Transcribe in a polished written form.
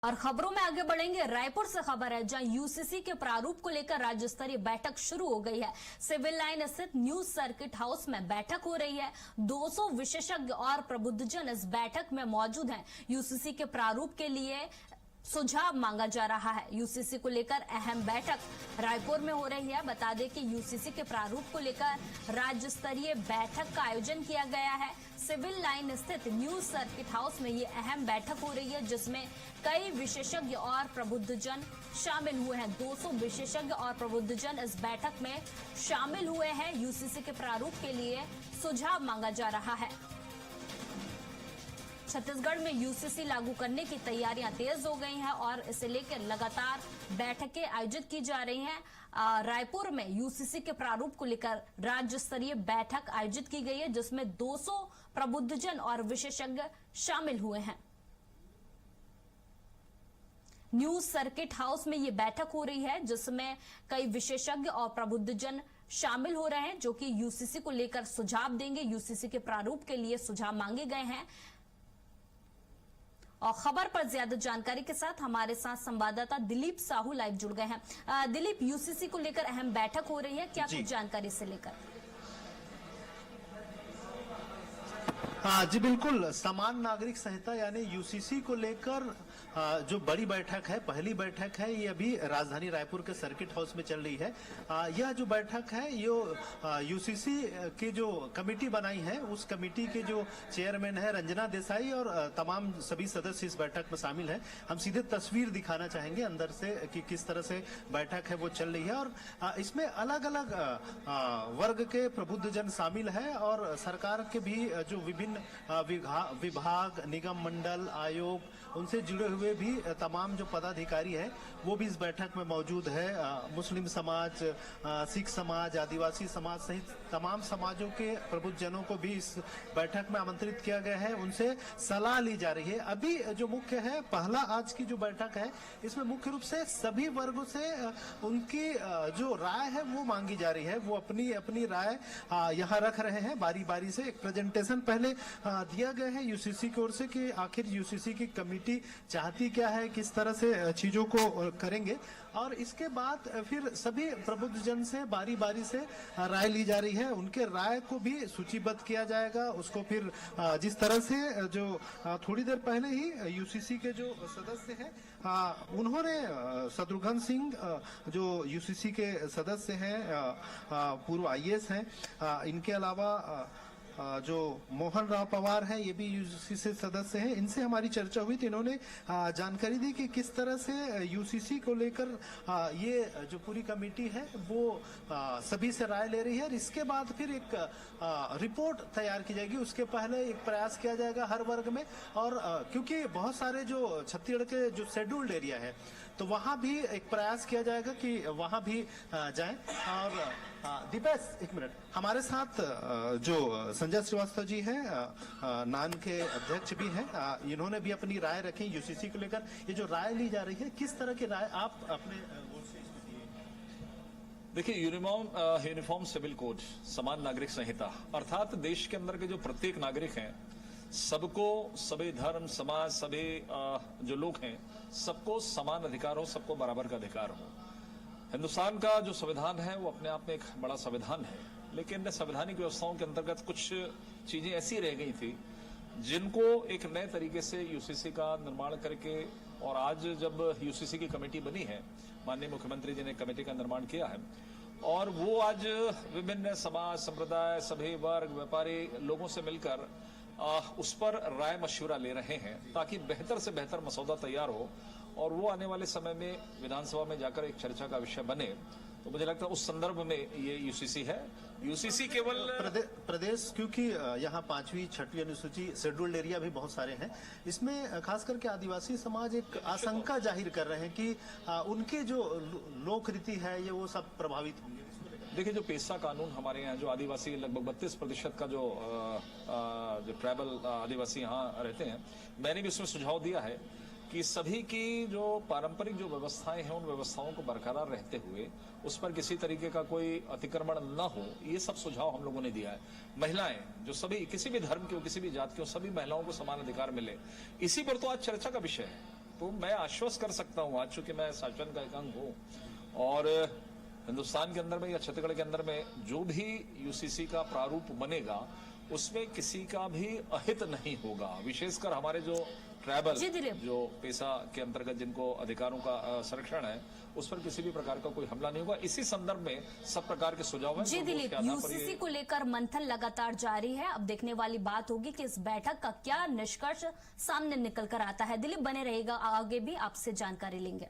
और खबरों में आगे बढ़ेंगे। रायपुर से खबर है जहां यूसीसी के प्रारूप को लेकर राज्य स्तरीय बैठक शुरू हो गई है। सिविल लाइन स्थित न्यूज सर्किट हाउस में बैठक हो रही है। 200 विशेषज्ञ और प्रबुद्धजन इस बैठक में मौजूद हैं। यूसीसी के प्रारूप के लिए सुझाव मांगा जा रहा है। यूसीसी को लेकर अहम बैठक रायपुर में हो रही है। बता दें कि यूसीसी के प्रारूप को लेकर राज्य स्तरीय बैठक का आयोजन किया गया है। सिविल लाइन स्थित न्यूज सर्किट हाउस में ये अहम बैठक हो रही है, जिसमें कई विशेषज्ञ और प्रबुद्धजन शामिल हुए हैं। 200 विशेषज्ञ और प्रबुद्धजन इस बैठक में शामिल हुए हैं। यूसीसी के प्रारूप के लिए सुझाव मांगा जा रहा है। छत्तीसगढ़ में यूसीसी लागू करने की तैयारियां तेज हो गई हैं और इसे लेकर लगातार बैठकें आयोजित की जा रही हैं। रायपुर में यूसीसी के प्रारूप को लेकर राज्य स्तरीय बैठक आयोजित की गई है, जिसमें 200 प्रबुद्धजन और विशेषज्ञ शामिल हुए हैं। न्यूज सर्किट हाउस में ये बैठक हो रही है, जिसमें कई विशेषज्ञ और प्रबुद्धजन शामिल हो रहे हैं, जो कि यूसीसी को लेकर सुझाव देंगे। यूसीसी के प्रारूप के लिए सुझाव मांगे गए हैं। और खबर पर ज्यादा जानकारी के साथ हमारे साथ संवाददाता दिलीप साहू लाइव जुड़ गए हैं। दिलीप, यूसीसी को लेकर अहम बैठक हो रही है, क्या कुछ जानकारी से लेकर? हाँ जी, बिल्कुल। समान नागरिक संहिता यानी यूसीसी को लेकर जो बड़ी बैठक है, पहली बैठक है, ये अभी राजधानी रायपुर के सर्किट हाउस में चल रही है। यह जो बैठक है ये यूसीसी की जो कमेटी बनाई है, उस कमेटी के जो चेयरमैन है रंजना देसाई और तमाम सभी सदस्य इस बैठक में शामिल है। हम सीधे तस्वीर दिखाना चाहेंगे अंदर से कि किस तरह से बैठक है वो चल रही है। और इसमें अलग अलग वर्ग के प्रबुद्धजन शामिल है और सरकार के भी जो विभिन्न विभाग, निगम मंडल, आयोग, उनसे जुड़े हुए भी तमाम जो पदाधिकारी हैं वो भी इस बैठक में मौजूद है। मुस्लिम समाज, सिख समाज, आदिवासी समाज सहित तमाम समाजों के प्रबुद्धजनों को भी इस बैठक में आमंत्रित किया गया है। उनसे सलाह ली जा रही है। अभी जो मुख्य है, पहला आज की जो बैठक है, इसमें मुख्य रूप से सभी वर्गों से उनकी जो राय है वो मांगी जा रही है। वो अपनी अपनी राय यहाँ रख रहे हैं बारी बारी से। एक प्रेजेंटेशन पहले दिया गया है यूसीसी की ओर से कि आखिर यूसीसी की कमेटी चाहती क्या है, किस तरह से चीजों को करेंगे, और इसके बाद फिर सभी प्रबुद्धजन से बारी बारी से राय ली जा रही है। उनके राय को भी सूचीबद्ध किया जाएगा। उसको फिर जिस तरह से जो थोड़ी देर पहले ही यूसीसी के जो सदस्य हैं उन्होंने शत्रुघ्न सिंह जो यूसीसी के सदस्य हैं, पूर्व आईएएस हैं, इनके अलावा जो मोहन राव पवार है ये भी यूसीसी से सदस्य हैं, इनसे हमारी चर्चा हुई तो इन्होंने जानकारी दी कि किस तरह से यूसीसी को लेकर ये जो पूरी कमेटी है वो सभी से राय ले रही है। और इसके बाद फिर एक रिपोर्ट तैयार की जाएगी। उसके पहले एक प्रयास किया जाएगा हर वर्ग में, और क्योंकि बहुत सारे जो छत्तीसगढ़ के जो शेड्यूल्ड एरिया है तो वहां भी एक प्रयास किया जाएगा कि वहां भी जाएं। और दीपेश, एक मिनट, हमारे साथ जो संजय श्रीवास्तव जी हैं, नान के अध्यक्ष भी हैं, इन्होंने भी अपनी राय रखी यूसीसी को लेकर। ये जो राय ली जा रही है, किस तरह की राय आप अपने ओर से इसमें दिए? देखिए, यूनिफॉर्म सिविल कोड, समान नागरिक संहिता, अर्थात देश के अंदर के जो प्रत्येक नागरिक हैं सबको, सभी धर्म, समाज, सभी जो लोग हैं सबको समान अधिकार हो, सबको बराबर का अधिकार हो। हिंदुस्तान का जो संविधान है वो अपने आप में एक बड़ा संविधान है, लेकिन संवैधानिक व्यवस्थाओं के अंतर्गत कुछ चीजें ऐसी रह गई थी जिनको एक नए तरीके से यूसीसी का निर्माण करके, और आज जब यूसीसी की कमेटी बनी है, माननीय मुख्यमंत्री जी ने कमेटी का निर्माण किया है और वो आज विभिन्न समाज, संप्रदाय, सभी वर्ग, व्यापारी लोगों से मिलकर उस पर राय मशवरा ले रहे हैं ताकि बेहतर से बेहतर मसौदा तैयार हो और वो आने वाले समय में विधानसभा में जाकर एक चर्चा का विषय बने। तो मुझे लगता है उस संदर्भ में ये यूसीसी है। यूसीसी केवल प्रदेश, क्योंकि यहाँ 5वीं 6वीं अनुसूची शेड्यूल्ड एरिया भी बहुत सारे हैं, इसमें खास करके आदिवासी समाज एक आशंका जाहिर कर रहे हैं कि उनके जो लोक रीति है ये वो सब प्रभावित होंगे। देखिए, जो पेशा कानून हमारे यहाँ, जो आदिवासी लगभग 32% का जो ट्राइबल आदिवासी यहाँ रहते हैं, मैंने भी उसमें सुझाव दिया है कि सभी की जो पारंपरिक जो व्यवस्थाएं हैं उन व्यवस्थाओं को बरकरार रहते हुए उस पर किसी तरीके का कोई अतिक्रमण न हो, ये सब सुझाव हम लोगों ने दिया है। महिलाएं जो सभी किसी भी धर्म की हो, किसी भी जात की हो, सभी महिलाओं को समान अधिकार मिले, इसी पर तो आज चर्चा का विषय है। तो मैं आश्वस्त कर सकता हूं, आज चूंकि मैं शासन का एक अंग हूं और हिंदुस्तान के अंदर में या छत्तीसगढ़ के अंदर में जो भी यूसीसी का प्रारूप बनेगा उसमें किसी का भी अहित नहीं होगा। विशेषकर हमारे जो ट्राइबल जी दिलीप। जो पेशा के अंतर्गत जिनको अधिकारों का संरक्षण है उस पर किसी भी प्रकार का कोई हमला नहीं होगा। इसी संदर्भ में सब प्रकार के सुझाव हैं। जी तो दिलीप, उसके आधार पर यूसीसी को लेकर मंथन लगातार जारी है। अब देखने वाली बात होगी कि इस बैठक का क्या निष्कर्ष सामने निकल कर आता है। दिलीप बने रहेगा, आगे भी आपसे जानकारी लेंगे।